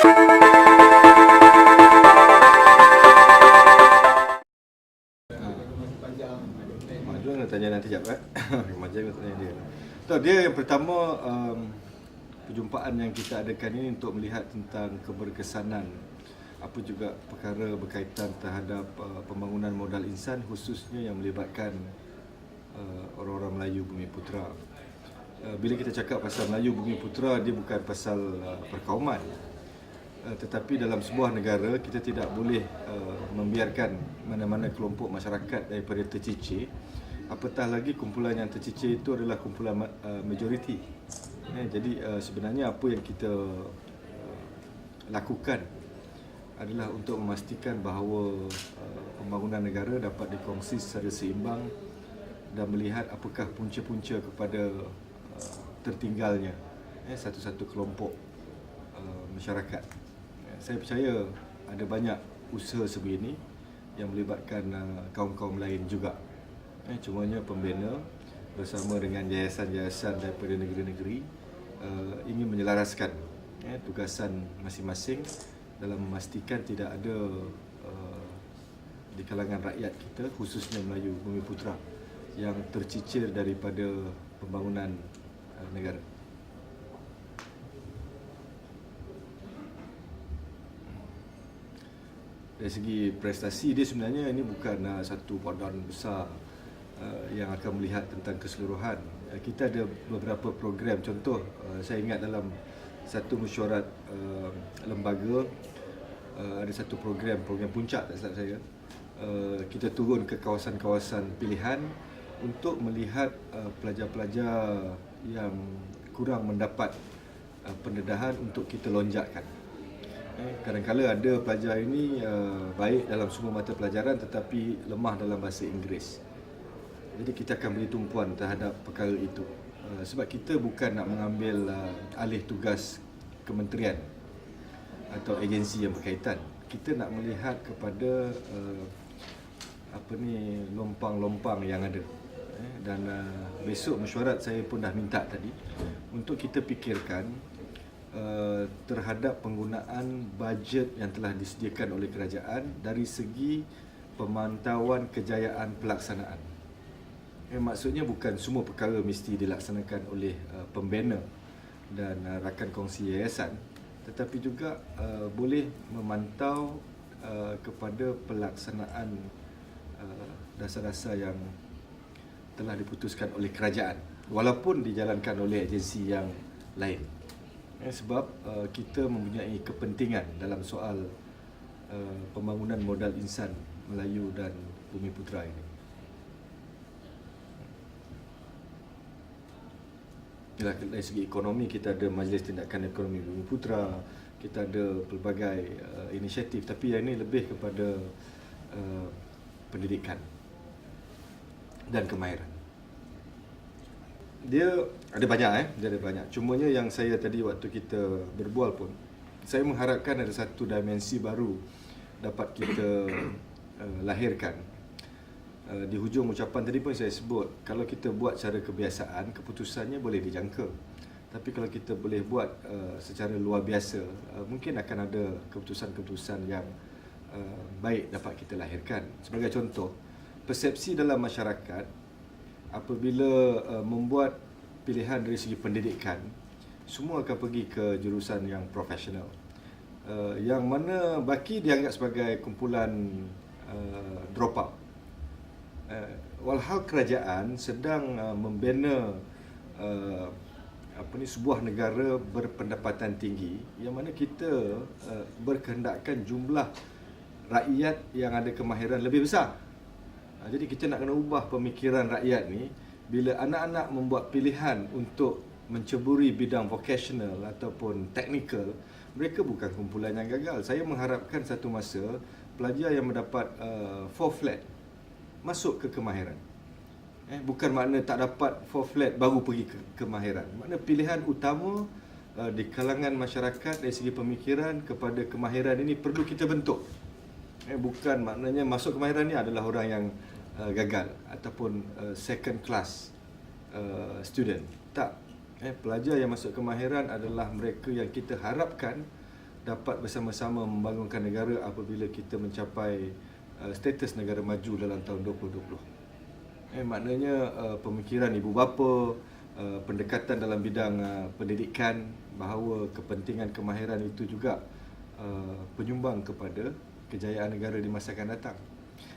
Nak tanya nanti jap macam tanya dia. So, dia yang pertama, perjumpaan yang kita adakan ini untuk melihat tentang keberkesanan apa juga perkara berkaitan terhadap pembangunan modal insan, khususnya yang melibatkan orang-orang Melayu Bumi Putera. Bila kita cakap pasal Melayu Bumi Putera, dia bukan pasal perkauman, tetapi dalam sebuah negara kita tidak boleh membiarkan mana-mana kelompok masyarakat daripada tercicir, apatah lagi kumpulan yang tercicir itu adalah kumpulan majoriti. Jadi sebenarnya apa yang kita lakukan adalah untuk memastikan bahawa pembangunan negara dapat dikongsi secara seimbang dan melihat apakah punca-punca kepada tertinggalnya satu-satu kelompok masyarakat. Saya percaya ada banyak usaha sebegini yang melibatkan kaum-kaum lain juga. Cumanya pembina bersama dengan yayasan-yayasan daripada negeri-negeri ingin menyelaraskan tugasan masing-masing dalam memastikan tidak ada di kalangan rakyat kita, khususnya Melayu Bumi Putera, yang tercicir daripada pembangunan negara. Dari segi prestasi, dia sebenarnya ini bukan satu badan besar yang akan melihat tentang keseluruhan. Kita ada beberapa program. Contoh, saya ingat dalam satu mesyuarat lembaga, ada satu program puncak, tak silap saya, kita turun ke kawasan-kawasan pilihan untuk melihat pelajar-pelajar yang kurang mendapat pendedahan untuk kita lonjakkan. Kadang-kadang ada pelajar ini baik dalam semua mata pelajaran tetapi lemah dalam bahasa Inggeris. Jadi kita akan beri tumpuan terhadap perkara itu. Sebab kita bukan nak mengambil alih tugas kementerian atau agensi yang berkaitan. Kita nak melihat kepada lompang-lompang yang ada. Dan besok mesyuarat saya pun dah minta tadi untuk kita fikirkan terhadap penggunaan bajet yang telah disediakan oleh kerajaan dari segi pemantauan kejayaan pelaksanaan. Maksudnya bukan semua perkara mesti dilaksanakan oleh pembina dan rakan kongsi yayasan, tetapi juga boleh memantau kepada pelaksanaan dasar-dasar yang telah diputuskan oleh kerajaan walaupun dijalankan oleh agensi yang lain. Sebab kita mempunyai kepentingan dalam soal pembangunan modal insan Melayu dan Bumi Putera ini. Dari segi ekonomi, kita ada Majlis Tindakan Ekonomi Bumi Putera, kita ada pelbagai inisiatif, tapi yang ini lebih kepada pendidikan dan kemahiran. Dia ada banyak. Cumanya yang saya tadi waktu kita berbual pun, saya mengharapkan ada satu dimensi baru dapat kita lahirkan. Di hujung ucapan tadi pun saya sebut, kalau kita buat secara kebiasaan, keputusannya boleh dijangka. Tapi kalau kita boleh buat secara luar biasa, mungkin akan ada keputusan-keputusan yang baik dapat kita lahirkan. Sebagai contoh, persepsi dalam masyarakat apabila membuat pilihan dari segi pendidikan, semua akan pergi ke jurusan yang profesional. Yang mana baki dianggap sebagai kumpulan drop out. Walhal kerajaan sedang membina sebuah negara berpendapatan tinggi, yang mana kita berkehendakkan jumlah rakyat yang ada kemahiran lebih besar. Jadi kita nak kena ubah pemikiran rakyat ni. Bila anak-anak membuat pilihan untuk menceburi bidang vocational ataupun technical, mereka bukan kumpulan yang gagal. Saya mengharapkan satu masa pelajar yang mendapat 4 flat masuk ke kemahiran. Bukan makna tak dapat 4 flat baru pergi ke kemahiran. Makna pilihan utama di kalangan masyarakat dari segi pemikiran kepada kemahiran ini perlu kita bentuk. Bukan maknanya masuk kemahiran ni adalah orang yang gagal ataupun second class student. Tak. Pelajar yang masuk kemahiran adalah mereka yang kita harapkan dapat bersama-sama membangunkan negara apabila kita mencapai status negara maju dalam tahun 2020. Maknanya pemikiran ibu bapa, pendekatan dalam bidang pendidikan, bahawa kepentingan kemahiran itu juga penyumbang kepada kejayaan negara di masa akan datang.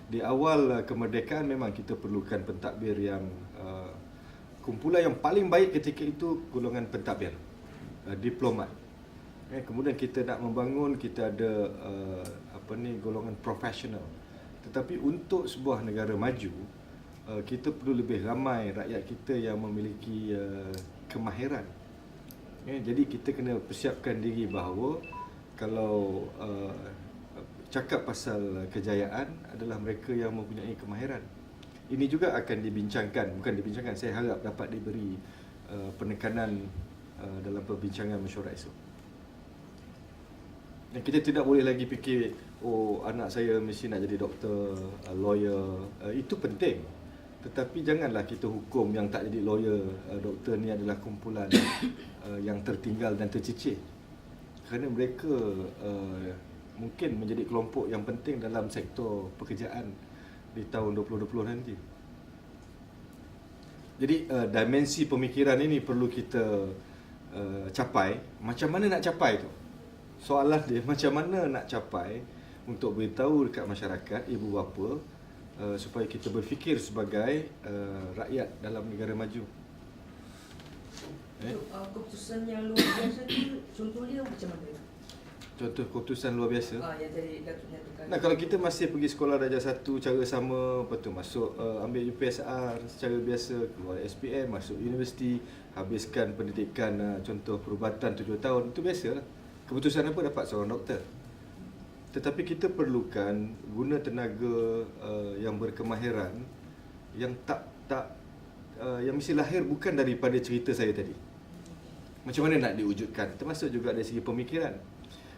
Di awal kemerdekaan memang kita perlukan pentadbir yang kumpulan yang paling baik ketika itu golongan pentadbir, diplomat. Kemudian kita nak membangun, kita ada golongan profesional. Tetapi untuk sebuah negara maju, kita perlu lebih ramai rakyat kita yang memiliki kemahiran. Jadi kita kena persiapkan diri bahawa kalau cakap pasal kejayaan adalah mereka yang mempunyai kemahiran. Ini juga akan dibincangkan, bukan dibincangkan, saya harap dapat diberi penekanan dalam perbincangan mesyuarat esok. Kita tidak boleh lagi fikir, oh anak saya mesti nak jadi doktor, lawyer. Itu penting. Tetapi janganlah kita hukum yang tak jadi lawyer, doktor ni adalah kumpulan yang tertinggal dan tercicir. Kerana mereka mungkin menjadi kelompok yang penting dalam sektor pekerjaan di tahun 2020 nanti. Jadi dimensi pemikiran ini perlu kita capai. Macam mana nak capai tu? Soalan dia macam mana nak capai untuk beritahu dekat masyarakat, ibu bapa, supaya kita berfikir sebagai rakyat dalam negara maju. Keputusan yang luar biasa tu contohnya macam mana? Contoh keputusan luar biasa. Yang tadi Datuk nyatakan. Nah, kalau kita masih pergi sekolah darjah 1 cara sama, lepas tu masuk ambil UPSR secara biasa, keluar SPM, masuk universiti, habiskan pendidikan contoh perubatan 7 tahun, itu biasalah. Keputusan apa dapat seorang doktor. Tetapi kita perlukan guna tenaga yang berkemahiran yang yang mesti lahir bukan daripada cerita saya tadi. Macam mana nak diwujudkan, termasuk juga dari segi pemikiran.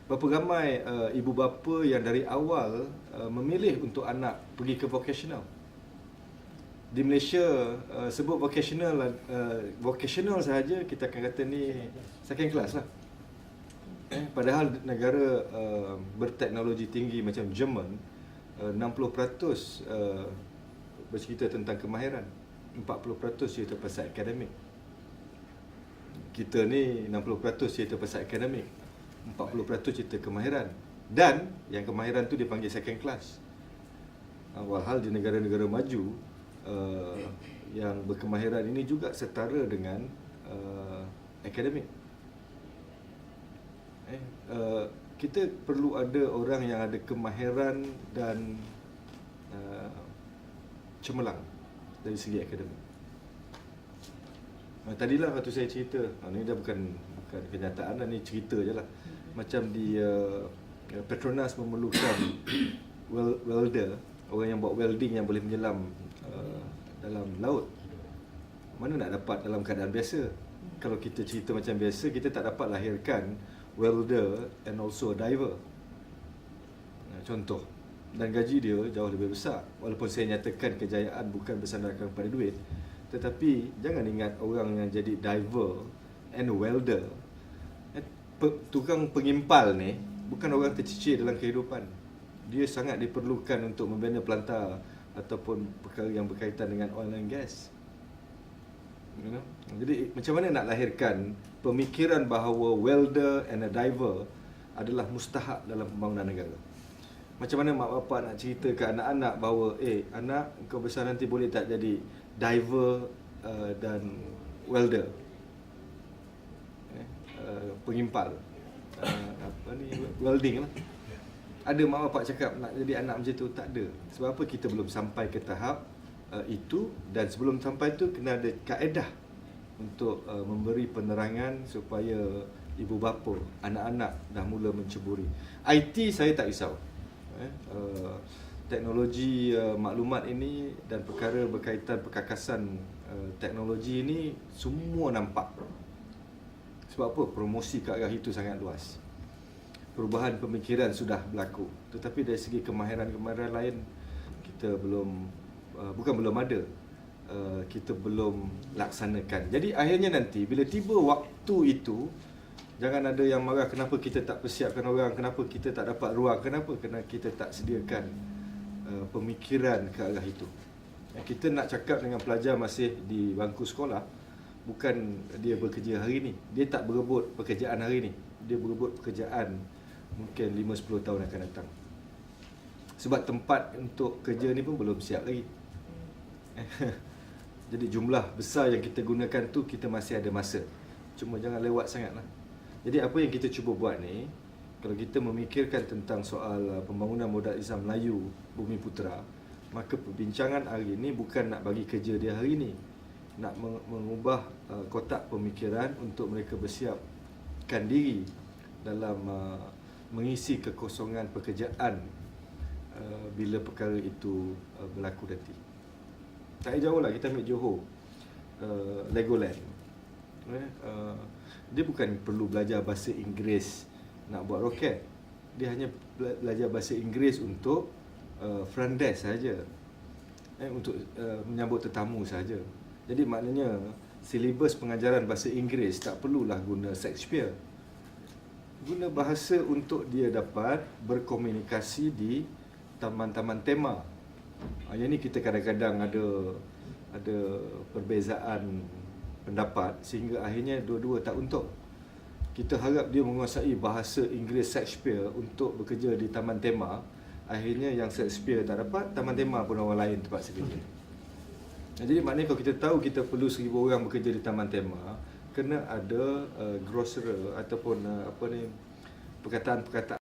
Berapa ramai ibu bapa yang dari awal memilih untuk anak pergi ke vocational. Di Malaysia sebut vocational sahaja kita akan kata ni second class lah. Padahal negara berteknologi tinggi macam Jerman, 60% bercerita tentang kemahiran, 40% cerita pasal akademik. Kita ni 60% cerita pasal akademik, 40% cerita kemahiran. Dan yang kemahiran tu dipanggil second class. Walhal di negara-negara maju, yang berkemahiran ini juga setara dengan akademik. Kita perlu ada orang yang ada kemahiran dan cemerlang dari segi akademik. Tadilah waktu saya cerita, ini dah bukan kenyataan, ni cerita je lah. Macam di Petronas memerlukan welder, orang yang buat welding yang boleh menyelam dalam laut. Mana nak dapat dalam keadaan biasa? Kalau kita cerita macam biasa, kita tak dapat lahirkan welder and also diver. Contoh. Dan gaji dia jauh lebih besar. Walaupun saya nyatakan kejayaan bukan bersandarkan pada duit, tetapi jangan ingat orang yang jadi diver and welder, tukang pengimpal ni bukan orang tercicir dalam kehidupan. Dia sangat diperlukan untuk membina pelantar ataupun perkara yang berkaitan dengan oil and gas. Jadi macam mana nak lahirkan pemikiran bahawa welder and a diver adalah mustahak dalam pembangunan negara? Macam mana mak bapak nak cerita ke anak-anak bahawa anak, kau besar nanti boleh tak jadi diver dan welder, pengimpal, welding lah. Ada mak bapak cakap nak jadi anak macam tu? Tak ada. Sebab apa? Kita belum sampai ke tahap itu, dan sebelum sampai tu kena ada kaedah untuk memberi penerangan supaya ibu bapa, anak-anak dah mula menceburi. IT saya tak risau. Teknologi maklumat ini dan perkara berkaitan perkakasan teknologi ini semua nampak. Sebab apa? Promosi ke arah itu sangat luas. Perubahan pemikiran sudah berlaku. Tetapi dari segi kemahiran-kemahiran lain, kita bukan belum ada, kita belum laksanakan. Jadi akhirnya nanti bila tiba waktu itu, Jangan ada yang marah kenapa kita tak persiapkan orang, kenapa kita tak dapat ruang, kenapa? Kerana kita tak sediakan pemikiran ke arah itu. Kita nak cakap dengan pelajar masih di bangku sekolah, bukan dia bekerja hari ni. Dia tak berebut pekerjaan hari ni. Dia berebut pekerjaan mungkin 5-10 tahun akan datang. Sebab tempat untuk kerja ni pun belum siap lagi. Jadi jumlah besar yang kita gunakan tu kita masih ada masa. Cuma jangan lewat sangatlah. Jadi apa yang kita cuba buat ni, kalau kita memikirkan tentang soal pembangunan modal Islam Melayu Bumi Putera, maka perbincangan hari ini bukan nak bagi kerja dia hari ini, nak mengubah kotak pemikiran untuk mereka bersiapkan diri dalam mengisi kekosongan pekerjaan bila perkara itu berlaku nanti. Tak jauh lah, kita ambil Johor, Legoland. Dia bukan perlu belajar bahasa Inggeris nak buat roket. Dia hanya belajar bahasa Inggeris untuk front desk saja, untuk menyambut tetamu saja. Jadi maknanya silibus pengajaran bahasa Inggeris tak perlulah guna Shakespeare. Guna bahasa untuk dia dapat berkomunikasi di taman-taman tema. Yang ni kita kadang-kadang ada perbezaan pendapat sehingga akhirnya dua-dua tak untung. Kita harap dia menguasai bahasa Inggeris Shakespeare untuk bekerja di taman tema. Akhirnya yang Shakespeare tak dapat, taman tema pun orang lain terpaksa kerja. Jadi maknanya kalau kita tahu kita perlu 1000 orang bekerja di taman tema, kena ada grocer ataupun perkataan-perkataan